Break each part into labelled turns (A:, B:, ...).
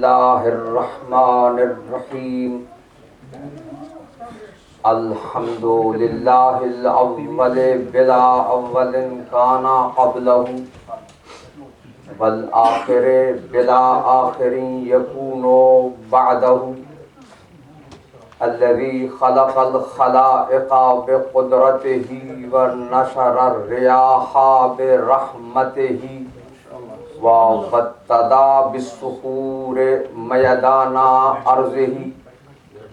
A: اللہ الرحمن الرحیم الحمد للہ الاول بلا اول کان قبلہ والآخر بلا آخر یکون بعدہ الذی خلق الخلائق بقدرتہ ونشر الریاح برحمتہ وابتدا بالصخور میدان ارضہ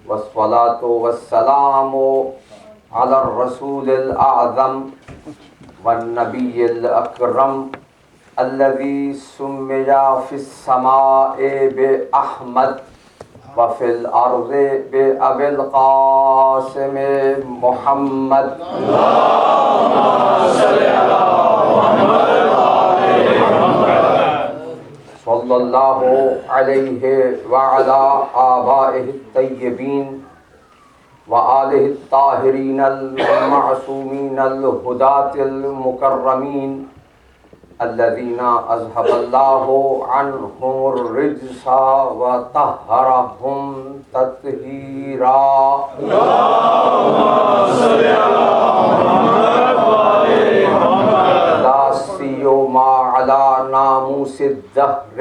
A: والصلاة والسلام علی الرسول الاعظم والنبی الاکرم الذی سمی فی السماء باحمد وفی الارض بابی القاسم محمد صلی اللہ علیہ وعلی آبائہ الطیبین وآلہ الطاہرین المعصومین الہداة المکرمین الذین اذہب اللہ عنہم الرجس وطہرہم تطہیرا لا سیما علی ناموس الدہر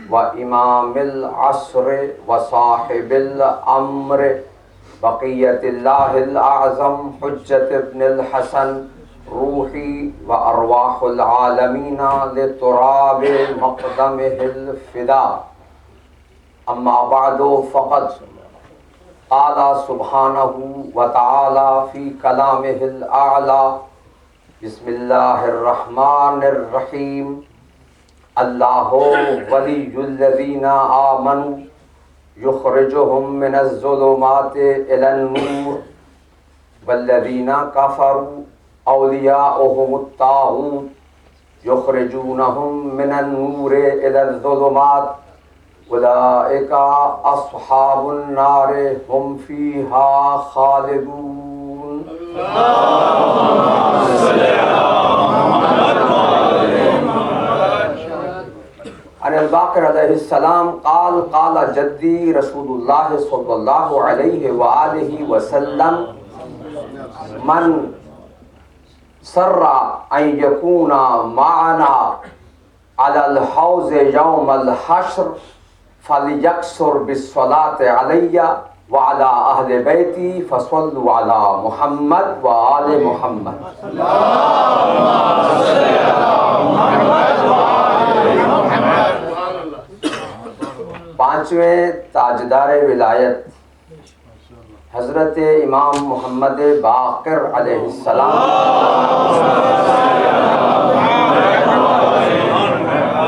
A: وامام العصر وصاحب الامر بقیت اللہ الاعظم حجت ابن الحسن روحی وارواح العالمین لتراب مقدمہ الفدا اما بعد فقد قال سبحانہ وتعالی فی کلامہ الاعلی بسم اللہ الرحمن الرحیم اللہ ولی الذین آمنوا یخرجہم من الظلمات الی النور والذین کفروا اولیاؤہم الطاغوت یخرجونہم من النور الی الظلمات اولئک اصحاب النار ہم فیہا خالدون عن الباقر علیہ السلام قال قال جدی رسول اللہ صلی اللہ علیہ وآلہ وسلم من سر ان یکون معنا علی الحوض یوم الحشر فلیکثر بالصلاة علی وعلی اہل بیتی فصلوا علی محمد وآل محمد پانچویں تاجدار ولایت حضرت امام محمد باقر علیہ السلام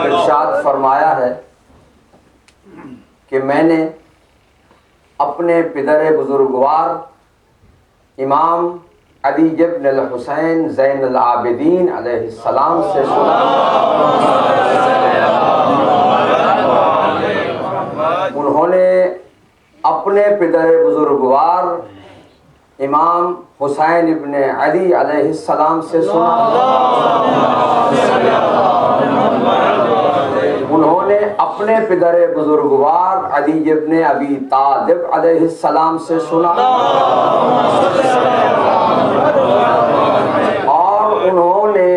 A: ارشاد فرمایا ہے کہ میں نے اپنے پدر بزرگوار امام علی ابن الحسین زین العابدین علیہ السلام سے سنا، انہوں نے اپنے پدر بزرگوار امام حسین ابن علی علیہ السلام سے سنا، انہوں نے اپنے پدر بزرگوار علی ابن ابی طالب علیہ السلام سے سنا، اور انہوں نے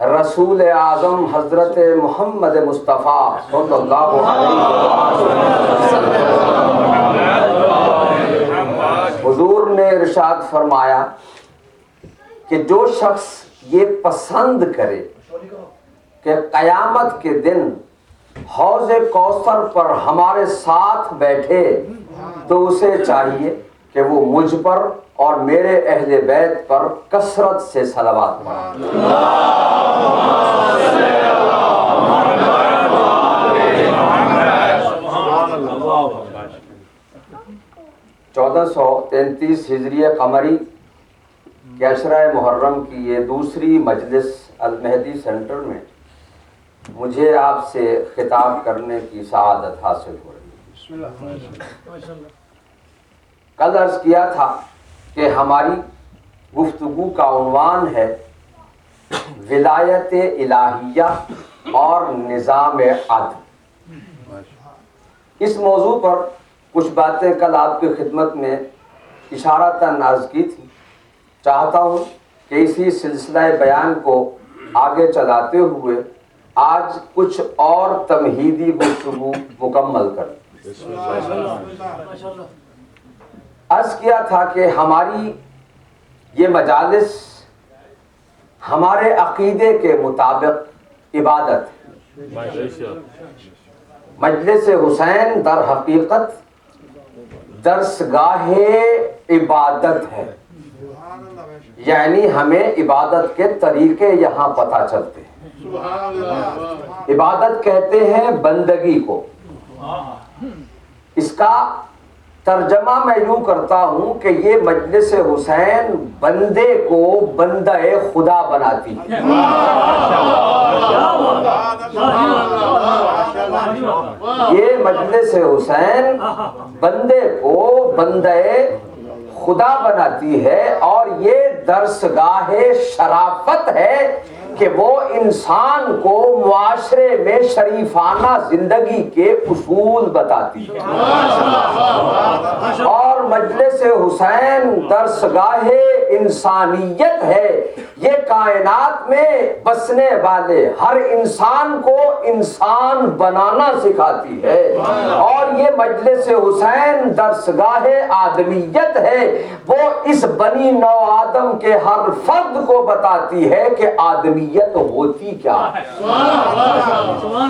A: رسول اعظم حضرت محمد مصطفیٰ صلی اللہ علیہ وسلم حضور نے ارشاد فرمایا کہ جو شخص یہ پسند کرے کہ قیامت کے دن حوض کوثر پر ہمارے ساتھ بیٹھے تو اسے چاہیے کہ وہ مجھ پر اور میرے اہل بیت پر کثرت سے صلوات پڑھے۔ 1433 ہجری قمری کے عشرہ محرم کی یہ دوسری مجلس المہدی سینٹر میں مجھے آپ سے خطاب کرنے کی سعادت حاصل ہو رہی ہے۔ کل عرض کیا تھا کہ ہماری گفتگو کا عنوان ہے ولایت الہیہ اور نظام عدل۔ اس موضوع پر کچھ باتیں کل آپ کی خدمت میں اشارتاً عرض کی تھی. چاہتا ہوں کہ اسی سلسلہ بیان کو آگے چلاتے ہوئے آج کچھ اور تمہیدی گفتگو مکمل کریں. عرض کیا تھا کہ ہماری یہ مجالس ہمارے عقیدے کے مطابق عبادت ہے. مجلس حسین در حقیقت درسگاہ عبادت ہے، یعنی ہمیں عبادت کے طریقے یہاں پتہ چلتے ہیں. عبادت کہتے ہیں بندگی کو. اس کا ترجمہ میں یوں کرتا ہوں کہ یہ مجلس حسین بندے کو بندہ خدا بناتی ہے. یہ مجلس حسین بندے کو بندہ خدا بناتی ہے، اور یہ درسگاہ شرافت ہے کہ وہ انسان کو معاشرے میں شریفانہ زندگی کے اصول بتاتی ہے. اور مجلس حسین درسگاہ انسانیت ہے. یہ کائنات میں بسنے والے ہر انسان کو انسان بنانا سکھاتی ہے. اور یہ مجلس حسین درسگاہ آدمیت ہے. وہ اس بنی نو آدم کے ہر فرد کو بتاتی ہے کہ آدمیت ہوتی کیا ہے.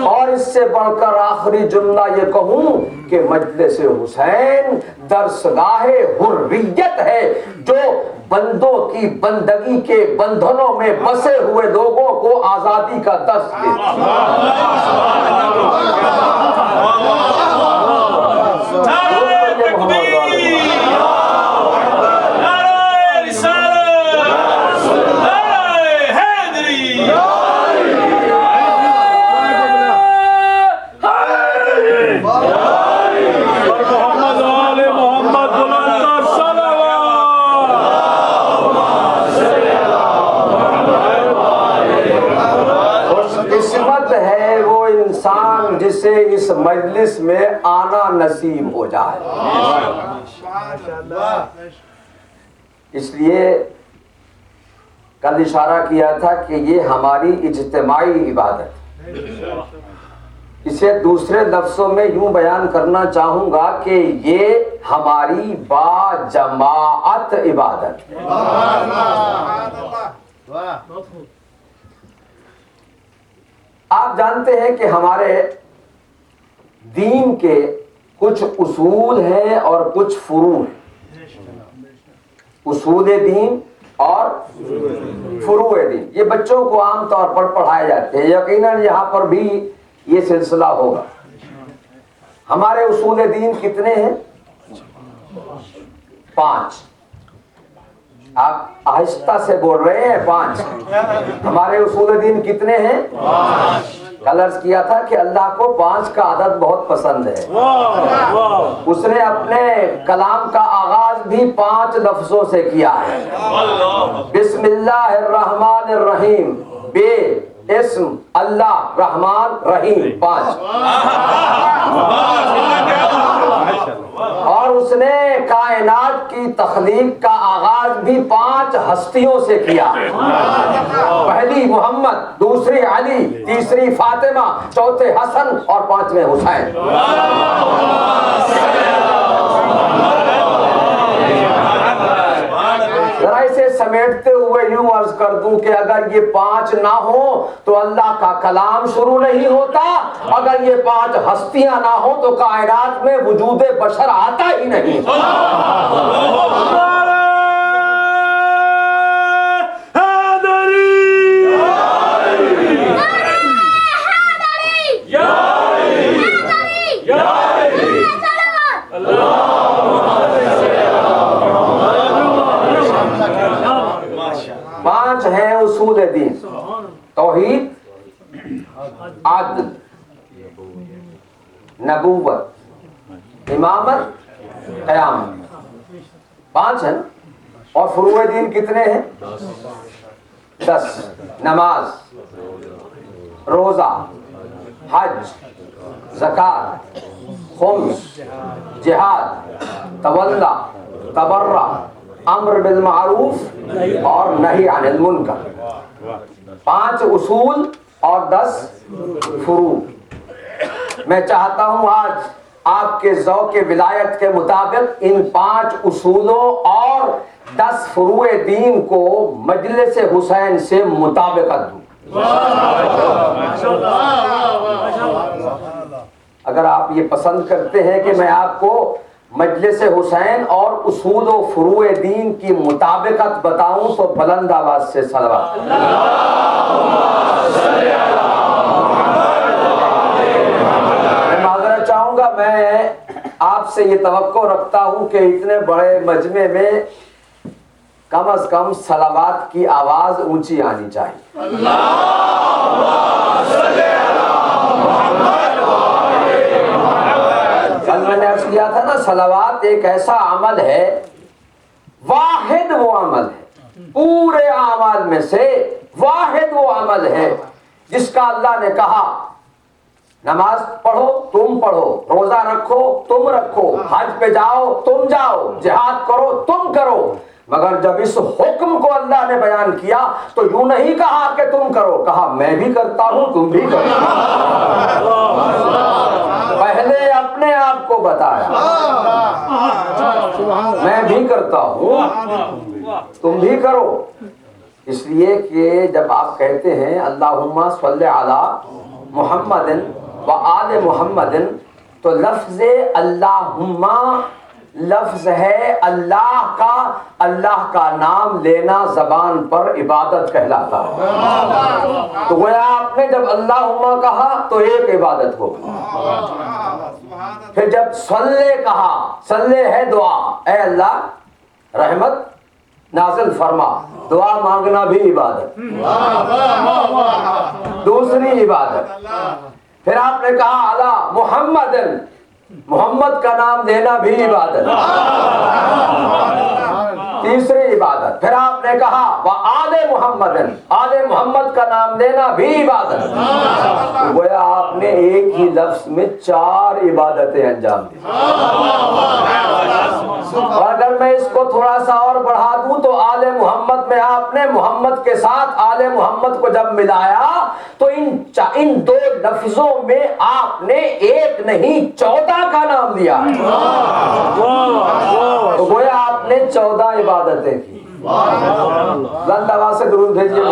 A: اور اس سے بڑھ کر آخری جملہ یہ کہوں کہ مجلس حسین درسگاہ حریت ہے، جو بندوں کی بندگی کے بندھنوں میں بسے ہوئے لوگوں کو آزادی کا درس دیتی ہے. جسے اس مجلس میں آنا نصیب ہو جائے. اس لیے کل اشارہ کیا تھا کہ یہ ہماری اجتماعی عبادت ہے. اسے دوسرے لفظوں میں یوں بیان کرنا چاہوں گا کہ یہ ہماری با جماعت عبادت ہے. آپ جانتے ہیں کہ ہمارے دین کے کچھ اصول ہیں اور کچھ فروع ہیں. اصول دین اور فروع دین یہ بچوں کو عام طور پر پڑھائے جاتے ہیں. یقیناً یہاں پر بھی یہ سلسلہ ہوگا. ہمارے اصول دین کتنے ہیں؟ 5. آپ آہستہ سے بول رہے ہیں 5. ہمارے اصول دین کتنے ہیں؟ 5. کل عرض کیا تھا کہ اللہ کو 5 کا عدد بہت پسند ہے. اس نے اپنے کلام کا آغاز بھی 5 لفظوں سے کیا ہے. بسم اللہ الرحمن الرحیم، بے اسم اللہ رحمان رحیم. 5. اور اس نے کائنات کی تخلیق کا آغاز بھی 5 ہستیوں سے کیا. پہلی محمد، دوسری علی، تیسری فاطمہ، چوتھے حسن اور 5ویں حسین. ذرا اسے سمیٹتے ہوئے یوں عرض کر دوں کہ اگر یہ 5 نہ ہوں تو اللہ کا کلام شروع نہیں ہوتا. اگر یہ 5 ہستیاں نہ ہوں تو کائنات میں وجود بشر آتا ہی نہیں. ہیں اصول دین: توحید، عدل، نبوت، امامت، قیامت. 5 ہیں. اور فروع دین کتنے ہیں؟ 10. نماز، روزہ، حج، زکات، خمس، جہاد، تولا، تبرع، امر بالمعروف اور نہی عن المنکر، 5 اصول اور 10 فروع۔ میں چاہتا ہوں آج آپ کے ذوق ولایت کے مطابق ان 5 اصولوں اور 10 فروع دین کو مجلس حسین سے مطابقت دوں۔ اگر آپ یہ پسند کرتے ہیں کہ میں آپ کو مجلس حسین اور اصول و فروع دین کی مطابقت بتاؤں تو بلند آواز سے صلوات۔ میں معذرت چاہوں گا، میں آپ سے یہ توقع رکھتا ہوں کہ اتنے بڑے مجمع میں کم از کم صلوات کی آواز اونچی آنی چاہیے۔ کل میں نے عرض کیا تھا نا، صلوات ایک ایسا عمل ہے، واحد وہ عمل ہے پورے اعمال میں سے، واحد وہ عمل ہے جس کا اللہ نے کہا نماز پڑھو تم پڑھو، روزہ رکھو تم رکھو، حج پہ جاؤ تم جاؤ، جہاد کرو تم کرو، مگر جب اس حکم کو اللہ نے بیان کیا تو یوں نہیں کہا کہ تم کرو، کہا میں بھی کرتا ہوں تم بھی کرو۔ پہلے اپنے آپ کو بتایا، میں بھی کرتا ہوں تم بھی کرو، اس لیے کہ جب آپ کہتے ہیں اللہم صلی علی محمد و آل محمد تو لفظ اللہم لفظ ہے اللہ کا نام لینا زبان پر عبادت کہلاتا ہے، تو گویا آپ نے جب اللہم کہا تو ایک عبادت ہو۔ پھر جب صلی کہا، صلی ہے دعا، اے اللہ رحمت نازل فرما، دعا مانگنا بھی عبادت، دوسری عبادت۔ پھر آپ نے کہا علی محمد، محمد کا نام لینا بھی عبادت، تیسری عبادت۔ پھر آپ نے کہا وآل محمد، آل محمد کا نام لینا بھی عبادت۔ گویا آپ نے ایک ہی لفظ میں 4 عبادتیں انجام دی۔ اور اگر میں اس کو تھوڑا سا اور بڑھا دوں تو آل محمد میں آپ نے محمد کے ساتھ آل محمد کو جب ملایا تو ان 2 لفظوں میں آپ نے ایک نہیں 14 کا نام لیا ہے، تو گویا آپ نے 14 عبادتیں کی۔ بلند آواز سے درود بھیجیے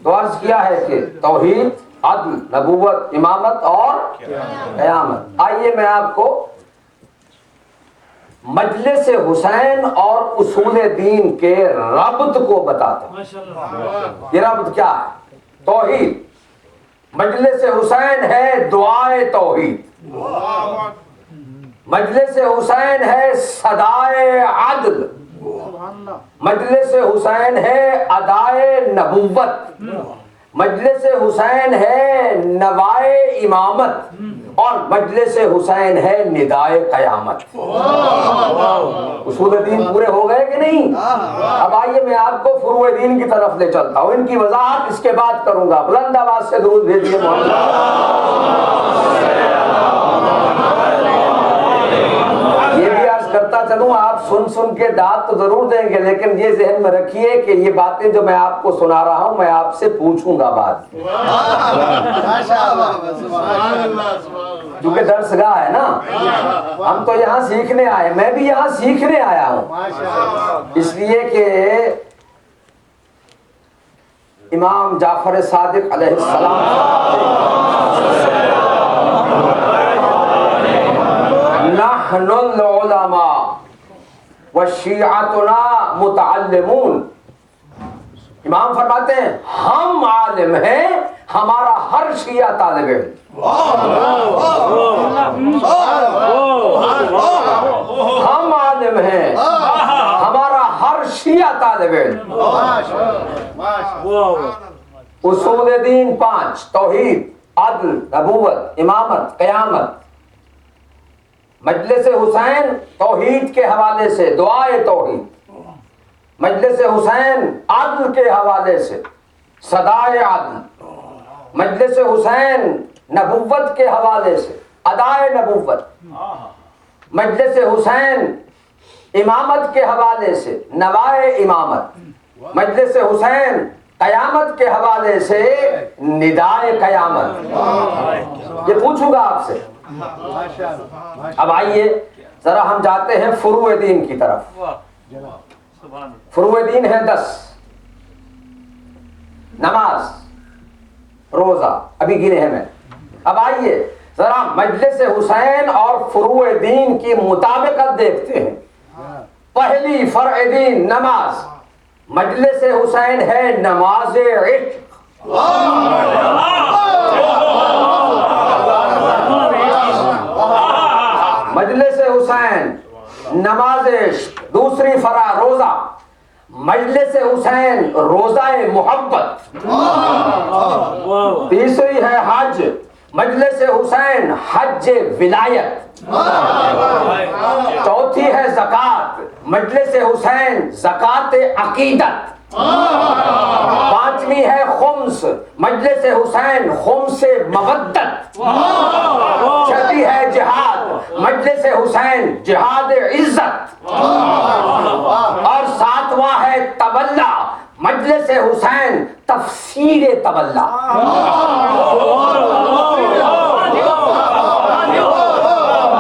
A: تو عرض کیا ہے کہ توحید، عدل، نبوت، امامت اور قیامت۔ آئیے میں آپ کو مجلس حسین اور اصول دین کے ربط کو بتاتا ہوں۔ یہ ربط کیا ہے؟ توحید، مجلس حسین ہے دعائے توحید، مجلس حسین ہے صدائے عدل، مجلس حسین ہے ادائے نبوت، مجلس حسین ہے نوائے امامت، اور مجلس حسین ہے ندائے قیامت۔ اصول دین پورے ہو گئے کہ نہیں؟ اب آئیے میں آپ کو فروع دین کی طرف لے چلتا ہوں، ان کی وضاحت اس کے بعد کروں گا۔ بلند آواز سے درود بھیجیے یہ بھی عرض کرتا چلوں، آپ سن کے داد تو ضرور دیں گے، لیکن یہ ذہن میں رکھیے کہ یہ باتیں جو میں آپ کو سنا رہا ہوں میں آپ سے پوچھوں گا بعد، کیونکہ درس گاہ ہے نا، ہم تو یہاں سیکھنے آئے، میں بھی یہاں سیکھنے آیا ہوں، اس لیے کہ امام جعفر صادق علیہ السلام نحن العلماء وشیعتنا متعلمون، امام فرماتے ہیں ہم عالم ہیں، ہمارا ہر شیعہ طالب علم، ہم عالم ہیں، ہمارا ہر شیعہ طالب علم۔ اصول دین 5، توحید، عدل، نبوت، امامت، قیامت۔ مجلس حسین توحید کے حوالے سے دعائے توحید، مجلس حسین عدل کے حوالے سے صدائے عدل، مجلس حسین نبوت کے حوالے سے ادائے نبوت، مجلس حسین امامت کے حوالے سے نوائے امامت، مجلس حسین قیامت کے حوالے سے ندائے قیامت۔ یہ پوچھوں گا آپ سے۔ اب آئیے ذرا ہم جاتے ہیں فروع دین کی طرف۔ فروع دین ہے 10: نماز، روزہ، ابھی گنے ہیں میں۔ اب آئیے ذرا مجلس حسین اور فروع دین کی مطابقت دیکھتے ہیں۔ پہلی فرع دین نماز، مجلس حسین ہے نماز عشق۔ مجلس حسین نماز عشق۔ دوسری فرع روزہ، مجلس حسین روزہ محبت۔ تیسری ہے حج، مجلس حسین حج ولایت۔ چوتھی ہے زکوٰۃ، مجلس حسین زکوٰۃ عقیدت۔ پانچویں ہے خمس، مجلس حسین خمس مودت۔ چھٹی ہے جہاد، مجلس حسین جہاد عزت۔ اور ساتواں ہے تولا، مجلس حسین تفسیر تولا۔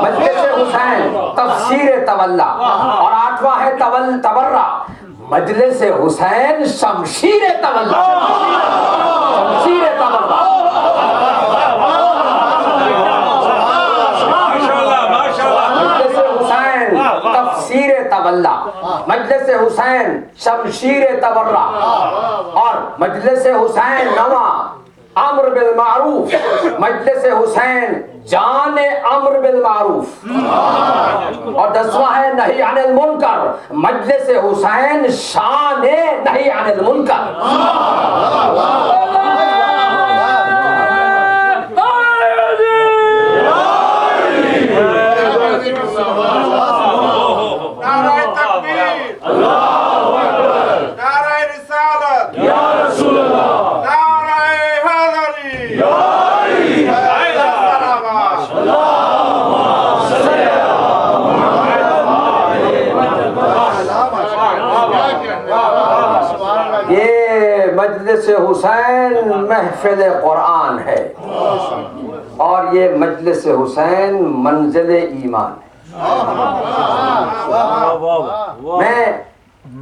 A: مجلس حسین تفسیر تولا۔ اور آٹھواں ہے تبرہ، مجلس حسین شمشیر تولا۔ شمشیر تولا۔ مجلس حسین تفسیر تولا، مجلس حسین شمشیر تبرہ۔ اور مجلس حسین نواں امر بالمعروف، مجلس حسین جان امر بالمعروف۔ اور 10واں ہے نہی عن المنکر، مجلس حسین شان نہی عن المنکر۔ مجلس حسین محفل قرآن ہے، اور یہ مجلس حسین منزل ایمان ہے۔ میں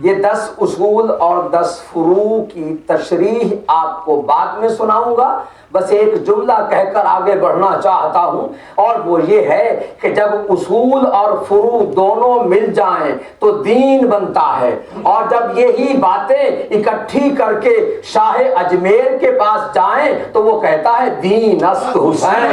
A: یہ 10 اصول اور 10 فروع کی تشریح آپ کو بعد میں سناؤں گا، بس ایک جملہ کہہ کر آگے بڑھنا چاہتا ہوں، اور وہ یہ ہے کہ جب اصول اور فروع دونوں مل جائیں تو دین بنتا ہے، اور جب یہی باتیں اکٹھی کر کے شاہ اجمیر کے پاس جائیں تو وہ کہتا ہے دین است حسین۔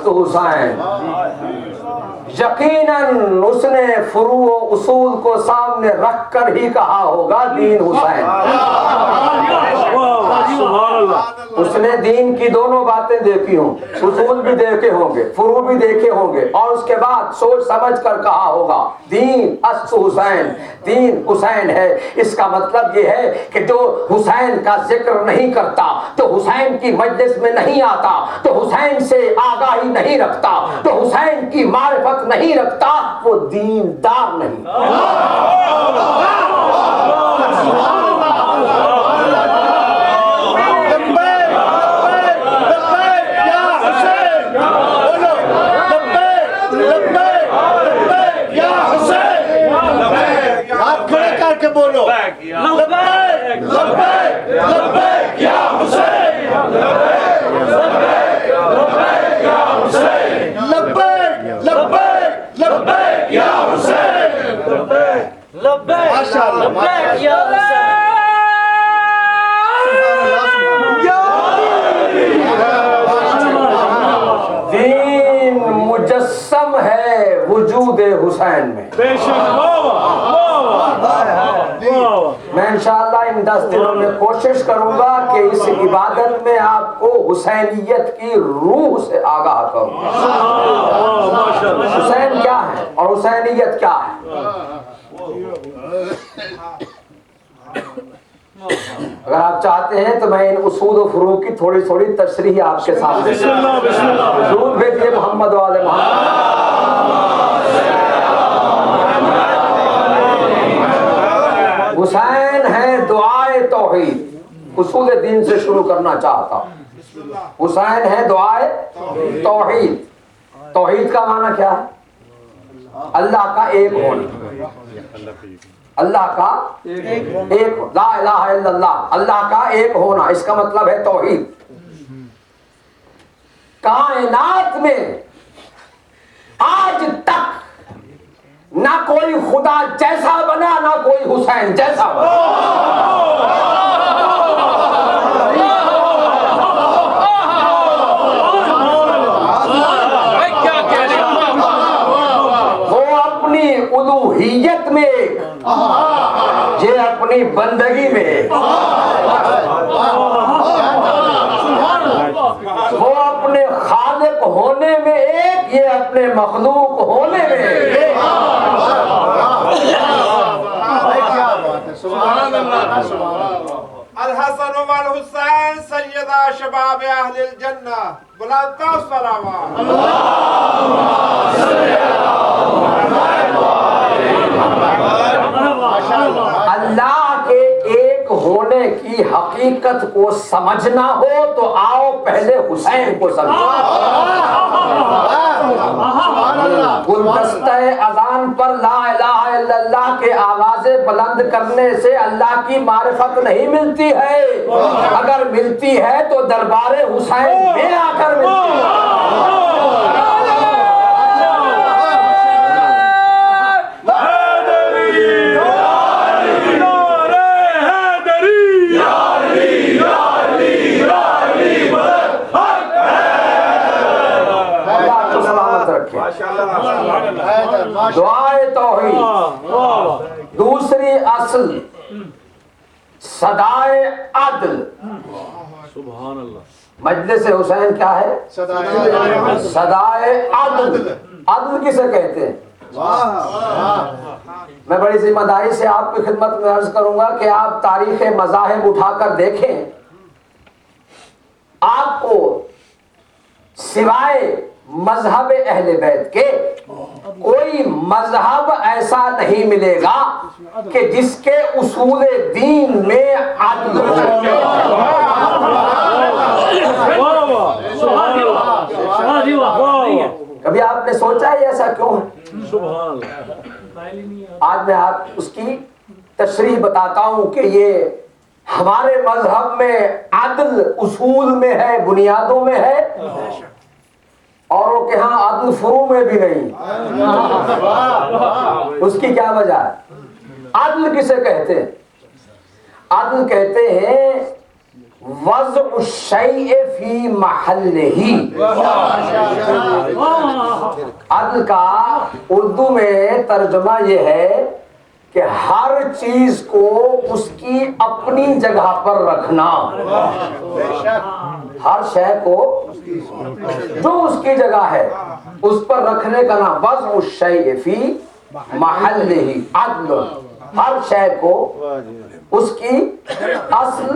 A: حسین یقیناً اس نے فروع و اصول کو سامنے رکھ کر ہی کہا ہوگا دین حسین۔ اس نے دین کی دونوں باتیں دیکھی ہوں، اصول بھی دیکھے ہوں گے، فروع بھی دیکھے ہوں گے، اور اس کے بعد سوچ سمجھ کر کہا ہوگا دین است حسین، دین حسین ہے۔ اس کا مطلب یہ ہے کہ جو حسین کا ذکر نہیں کرتا، تو حسین کی مجلس میں نہیں آتا، تو حسین سے آگاہی نہیں رکھتا، تو حسین کی معرفت نہیں رکھتا، وہ دیندار نہیں۔
B: بولو لبیک لبیک لبیک یا حسین، لبیک لبیک یا حسین، لبیک لبیک لبیک یا حسین، لبیک لبیک یا حسین۔
A: دین مجسم ہے وجود حسین میں۔ میں انشاءاللہ ان 10 دنوں میں کوشش کروں گا کہ اس عبادت میں آپ کو حسینیت کی روح سے آگاہ کروں. حسین کیا ہے اور حسینیت کیا ہے؟ اگر آپ چاہتے ہیں تو میں ان اصول و فروع کی تھوڑی تھوڑی تشریح آپ کے ساتھ ضرور بھیجیے محمد والے حسین ہے دعائے توحید. اصول دین سے شروع کرنا چاہتا ہوں. حسین ہے دعائے توحید. توحید کا معنی کیا ہے؟ اللہ کا ایک ہونا. اللہ کا ایک، لا الہ الا اللہ، اللہ کا ایک ہونا، اس کا مطلب ہے توحید. کائنات میں آج تک نہ کوئی خدا جیسا بنا نہ کوئی حسین جیسا بنا. وہ اپنی الوہیت میں ایک، یہ اپنی بندگی میں ایک. وہ اپنے خالق ہونے میں ایک، یہ اپنے مخلوق ہونے میں ایک.
C: الحسن والحسین سیدہ شباب اہل الجنہ بلند الصلوات.
A: اللہ کے ایک ہونے کی حقیقت کو سمجھنا ہو تو آؤ پہلے حسین کو سمجھو. گلدستہ اذان پر لا الہ الا اللہ کے آوازیں بلند کرنے سے اللہ کی معرفت نہیں ملتی ہے. اگر ملتی ہے تو دربار حسین میں آ کر ملتی ہے. دعائے توحید. دوسری اصل صدائے عدل. مجلس حسین کیا ہے؟ صدائے عدل. عدل کسے کہتے ہیں؟ میں بڑی ذمہ داری سے آپ کی خدمت میں عرض کروں گا کہ آپ تاریخ مذاہب اٹھا کر دیکھیں، آپ کو سوائے مذہب اہل بیت کے کوئی مذہب ایسا نہیں ملے گا کہ جس کے اصول دین میں عدل ہو. کبھی آپ نے سوچا ہے ایسا کیوں ہے؟ آج میں آپ اس کی تشریح بتاتا ہوں کہ یہ ہمارے مذہب میں عدل اصول میں ہے، بنیادوں میں ہے، اوروں کے ہاں عدل فروع میں بھی نہیں. اس کی کیا وجہ ہے؟ عدل کسے کہتے ہیں؟ عدل کہتے ہیں وضع الشیء فی محلہ. عدل کا اردو میں ترجمہ یہ ہے کہ ہر چیز کو اس کی اپنی جگہ پر رکھنا. ہر شے کو جو اس کی جگہ ہے اس پر رکھنے کا نام وضع الشیء فی محلہ عدل. ہر شے کو اس کی اصل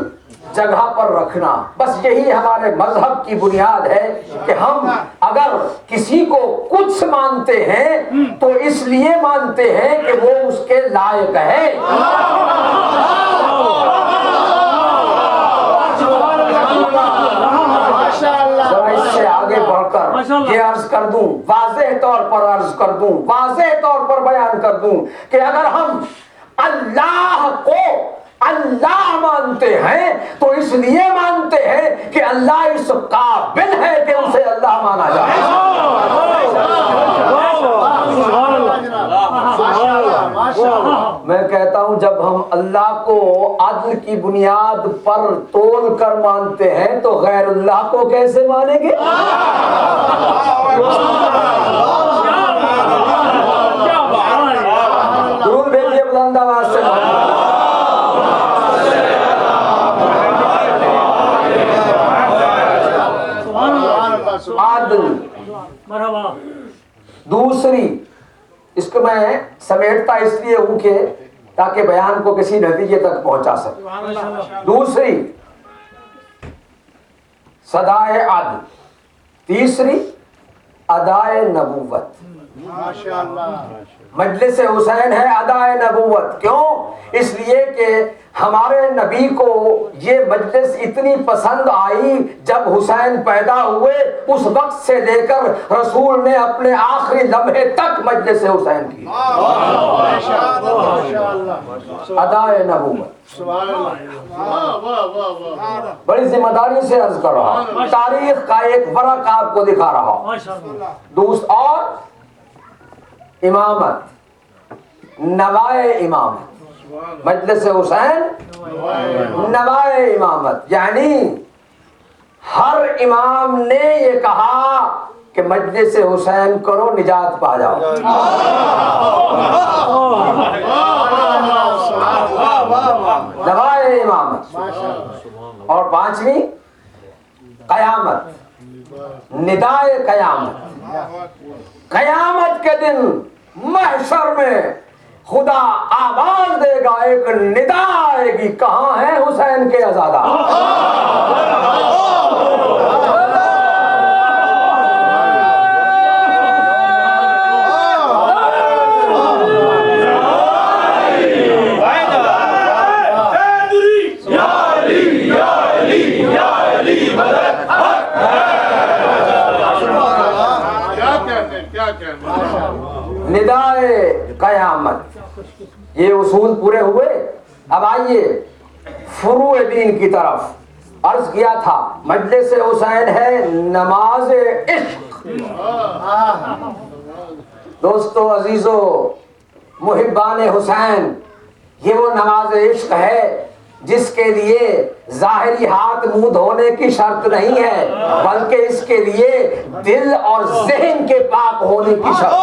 A: جگہ پر رکھنا. بس یہی ہمارے مذہب کی بنیاد ہے کہ ہم اگر کسی کو کچھ مانتے ہیں تو اس لیے مانتے ہیں کہ وہ اس کے لائق ہے. اس سے آگے بڑھ کر یہ عرض کر دوں، واضح طور پر عرض کر دوں، واضح طور پر بیان کر دوں کہ اگر ہم اللہ کو اللہ مانتے ہیں تو اس لیے مانتے ہیں کہ اللہ اس قابل ہے کہ اسے اللہ مانا جائے. میں کہتا ہوں جب ہم اللہ کو عدل کی بنیاد پر تول کر مانتے ہیں تو غیر اللہ کو کیسے مانیں گے؟ ضرور بھیجیے بلند آواز سے. سمیٹتا اس لیے ہوں کہ تاکہ بیان کو کسی نتیجے تک پہنچا سکے. دوسری صدائے عدل، تیسری ادائے نبوت. مجلس حسین ہے ادائے نبوت. کیوں؟ اس لیے کہ ہمارے نبی کو یہ مجلس اتنی پسند آئی جب حسین پیدا ہوئے، اس وقت سے لے کر رسول نے اپنے آخری لمحے تک مجلس حسین کی. ادائے نبوت. بڑی ذمہ داری سے عرض کر رہا ہوں، تاریخ کا ایک ورق آپ کو دکھا رہا ہوں. اور امامت، نوائے امامت، مجلس حسین نوائے امامت، یعنی ہر امام نے یہ کہا کہ مجلس حسین کرو نجات پا جاؤ. نوائے امامت. اور پانچویں قیامت، ندائے قیامت. قیامت کے دن محشر میں خدا آواز دے گا، ایک ندا آئے گی، کہاں ہے حسین کے آزادہ. ندائے قیامت. یہ اصول پورے ہوئے. اب آئیے فروع دین کی طرف. عرض کیا تھا مجلس حسین ہے نماز عشق. دوستو عزیزو محبان حسین، یہ وہ نماز عشق ہے جس کے لیے ظاہری ہاتھ منہ دھونے کی شرط نہیں ہے، بلکہ اس کے لیے دل اور ذہن کے پاک ہونے کی شرط.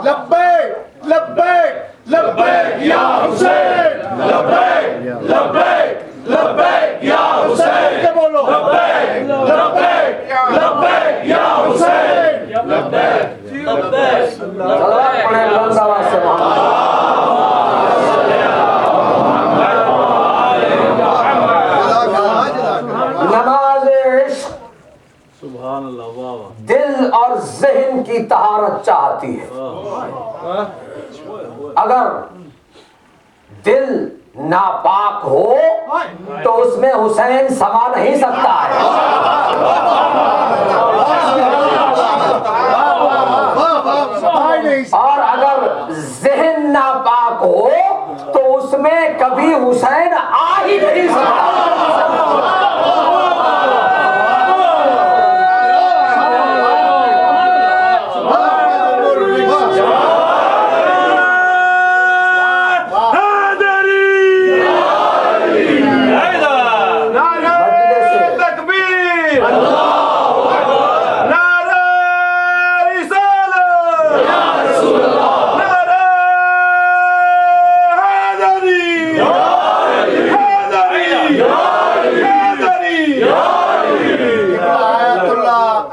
B: لبیک لبیک لبیک یا حسین، لبیک لبیک لبیک یا حسین. بولو لبیک لبیک لبیک یا حسین، لبیک.
A: نماز عشق دل اور ذہن کی طہارت چاہتی ہے. اگر دل ناپاک ہو تو اس میں حسین سما نہیں سکتا ہے. اور اگر ذہن ناپاک ہو تو اس میں کبھی حسین آ ہی نہیں سکتا.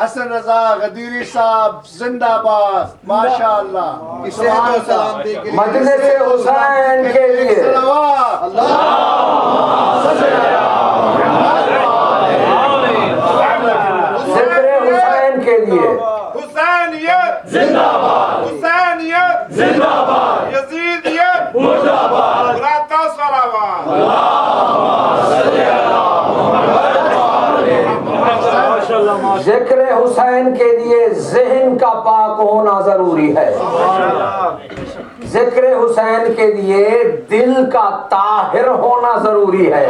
B: حسن رضا غدیری صاحب زندہ باد. ماشاء اللہ.
A: مجلس حسین کے لیے ذکر حسین کے لیے
C: حسینیت زندہ باد، حسینیت زندہ باد، یزیدیت مردہ باد، براتا صلوات.
A: ذکر حسین کے لیے ذہن کا پاک ہونا ضروری ہے. ذکر حسین کے لیے دل کا طاہر ہونا ضروری ہے.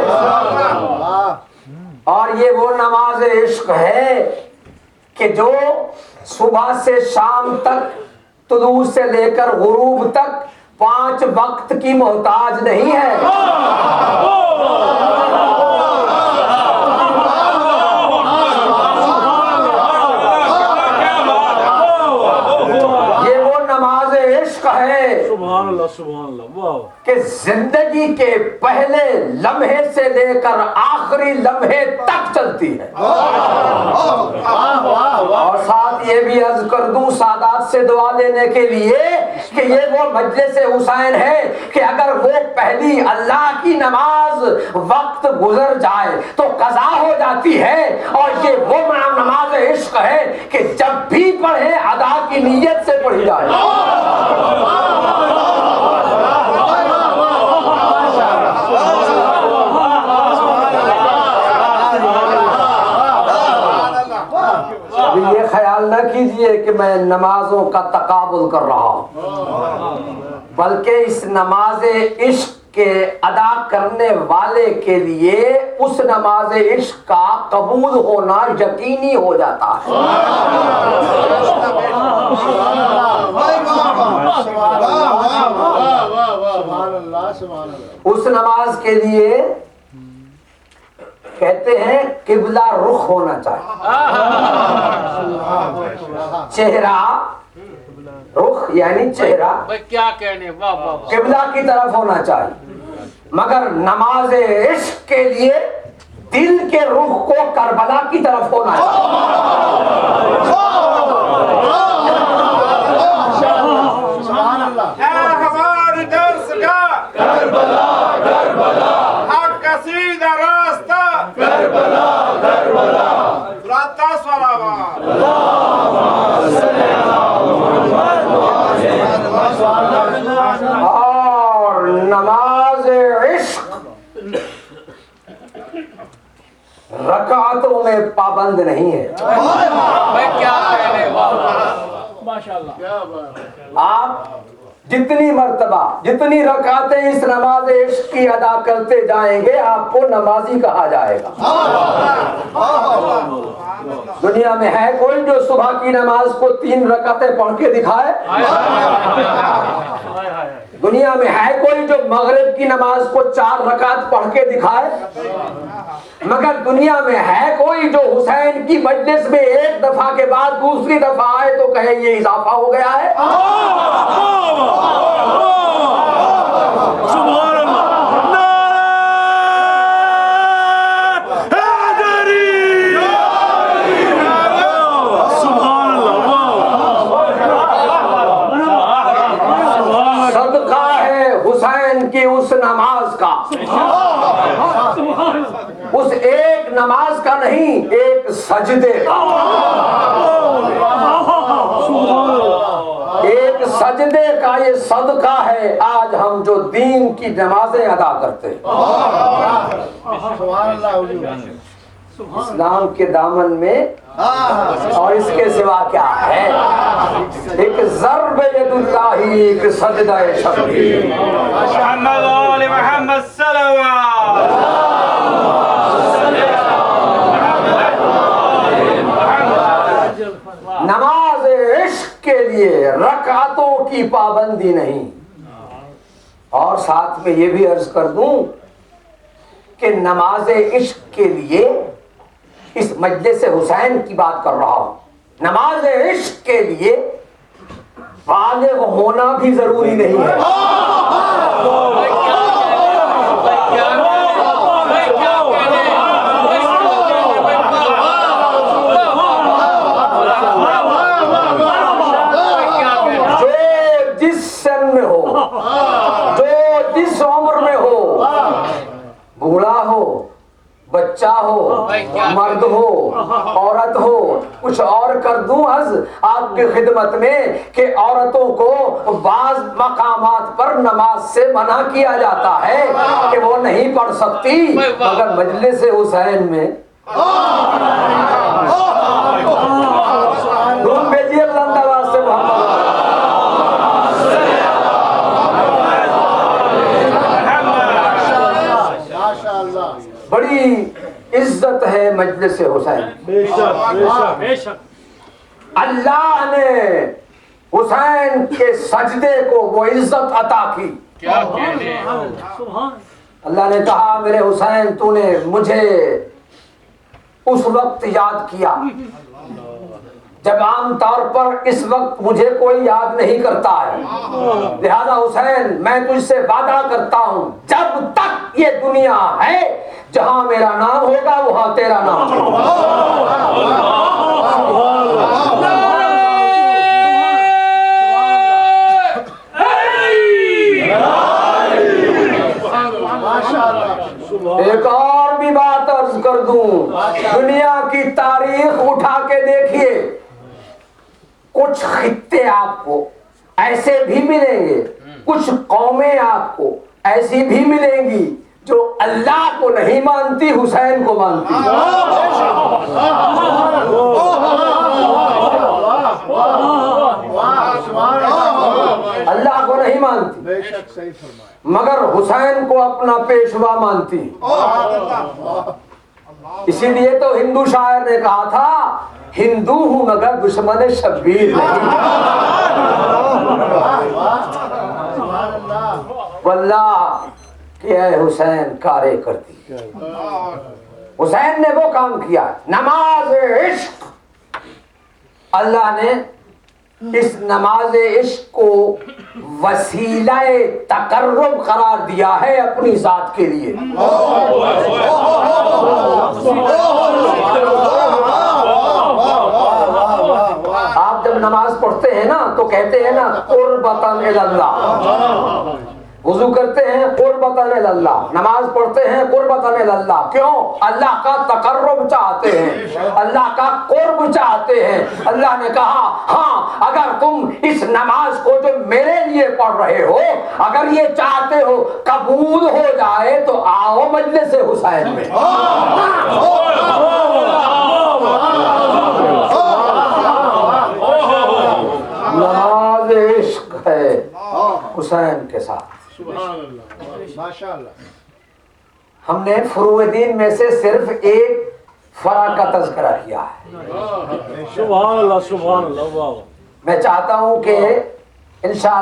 A: اور یہ وہ نماز عشق ہے کہ جو صبح سے شام تک، طلوع سے لے کر غروب تک 5 وقت کی محتاج نہیں ہے. یہ وہ نماز عشق ہے
D: سبحان اللہ سبحان اللہ واہ
A: کہ زندگی کے پہلے لمحے سے لے کر آخری لمحے تک چلتی ہے. اور ساتھ یہ بھی عرض کر دوں سادات سے دعا لینے کے لیے کہ یہ وہ مجلس حسین ہے کہ اگر وہ پہلی اللہ کی نماز وقت گزر جائے تو قضا ہو جاتی ہے، اور یہ وہ نماز عشق ہے کہ جب بھی پڑھے ادا کی نیت سے پڑھی جائے. ابھی یہ خیال نہ کیجئے کہ میں نمازوں کا تقابل کر رہا ہوں، بلکہ اس نماز عشق کے ادا کرنے والے کے لیے اس نماز عشق کا قبول ہونا یقینی ہو جاتا ہے. اس نماز کے لیے کہتے ہیں قبلہ رخ ہونا چاہیے. چہرہ رخ یعنی چہرہ
D: کیا کہنے واہ واہ
A: قبلہ کی طرف ہونا چاہیے، مگر نماز عشق کے لیے دل کے رخ کو کربلا کی طرف ہونا چاہیے.
C: ہمارے درس کا کربلا کربلا حق کا سیدھا راستہ کربلا کربلا راتا صلوات
A: اور نماز عشق رکعتوں میں پابند نہیں ہے.
D: کیا کہنے واہ ماشاءاللہ
A: آپ جتنی مرتبہ جتنی رکعتیں اس نماز عشق کی ادا کرتے جائیں گے آپ کو نمازی کہا جائے گا. دنیا میں ہے کوئی جو صبح کی نماز کو 3 رکعتیں پڑھ کے دکھائے؟ دنیا میں ہے کوئی جو مغرب کی نماز کو 4 رکعت پڑھ کے دکھائے؟ مگر دنیا میں ہے کوئی جو حسین کی مجلس میں ایک دفعہ کے بعد دوسری دفعہ آئے تو کہے یہ اضافہ ہو گیا ہے؟
D: سبحان اللہ سبحان اللہ
A: صدقہ ہے حسین کی اس نماز کا، اس ایک نماز کا نہیں، ایک سجدے کا. ایک سجدے کا یہ صدقہ ہے آج ہم جو دین کی نمازیں ادا کرتے ہیں. اسلام کے دامن میں اور اس کے سوا کیا ہے؟ ایک ضرب ید اللہ، ایک سجدہ شبیر.
C: محمد آل محمد صلوات
A: نماز عشق کے لیے رکعتوں کی پابندی نہیں. اور ساتھ میں یہ بھی عرض کر دوں کہ نماز عشق کے لیے اس مجلس حسین کی بات کر رہا ہوں، نماز عشق کے لیے بالغ ہونا بھی ضروری نہیں ہے. بوڑھا ہو، بچہ ہو، مرد ہو، عورت ہو، کچھ اور کر دوں عرض آپ کی خدمت میں کہ عورتوں کو بعض مقامات پر نماز سے منع کیا جاتا ہے کہ وہ نہیں پڑھ سکتی، مگر مجلس حسین میں دھوم بھیجیے بلند آواز سے محمد. بڑی عزت ہے مجلس حسین. اللہ نے حسین کے سجدے کو وہ عزت عطا کی. اللہ نے کہا میرے حسین تو نے مجھے اس وقت یاد کیا جب عام طور پر اس وقت مجھے کوئی یاد نہیں کرتا ہے، لہذا حسین میں تجھ سے وعدہ کرتا ہوں جب تک یہ دنیا ہے جہاں میرا نام ہوگا وہاں تیرا نام ہوگا۔ ایک اور بھی بات عرض کر دوں، دنیا کی تاریخ اٹھا کے دیکھیے، کچھ خطے آپ کو ایسے بھی ملیں گے، کچھ قومیں آپ کو ایسی بھی ملیں گی جو اللہ کو نہیں مانتی، حسین کو مانتی۔ اللہ کو نہیں مانتی
B: بے شک صحیح فرمایا۔
A: مگر حسین کو اپنا پیشوا مانتی۔ اسی لیے تو ہندو شاعر نے کہا تھا ہندو ہوں مگر دشمن شبیر نہیں۔ واللہ کہ اے حسین کارے کرتی۔ حسین نے وہ کام کیا، نماز عشق، اللہ نے اس نماز عشق کو وسیلہ تقرب قرار دیا ہے اپنی ذات کے لیے۔ آپ جب نماز پڑھتے ہیں نا تو کہتے ہیں نا قربتاً الی اللہ، وضو کرتے ہیں قربتاً الی اللہ، نماز پڑھتے ہیں قربتاً الی اللہ۔ کیوں؟ اللہ کا تقرب چاہتے ہیں، اللہ کا قرب چاہتے ہیں۔ اللہ نے کہا ہاں اگر تم اس نماز کو جو میرے لیے پڑھ رہے ہو اگر یہ چاہتے ہو قبول ہو جائے تو آؤ مجلس حسین میں۔ نماز عشق ہے حسین کے ساتھ۔
B: ماشاء اللہ۔
A: ہم نے فروع دین میں سے صرف ایک فرع کا تذکرہ کیا ہے۔
D: سبحان اللہ سبحان اللہ، واہ۔
A: میں چاہتا ہوں کہ انشاءاللہ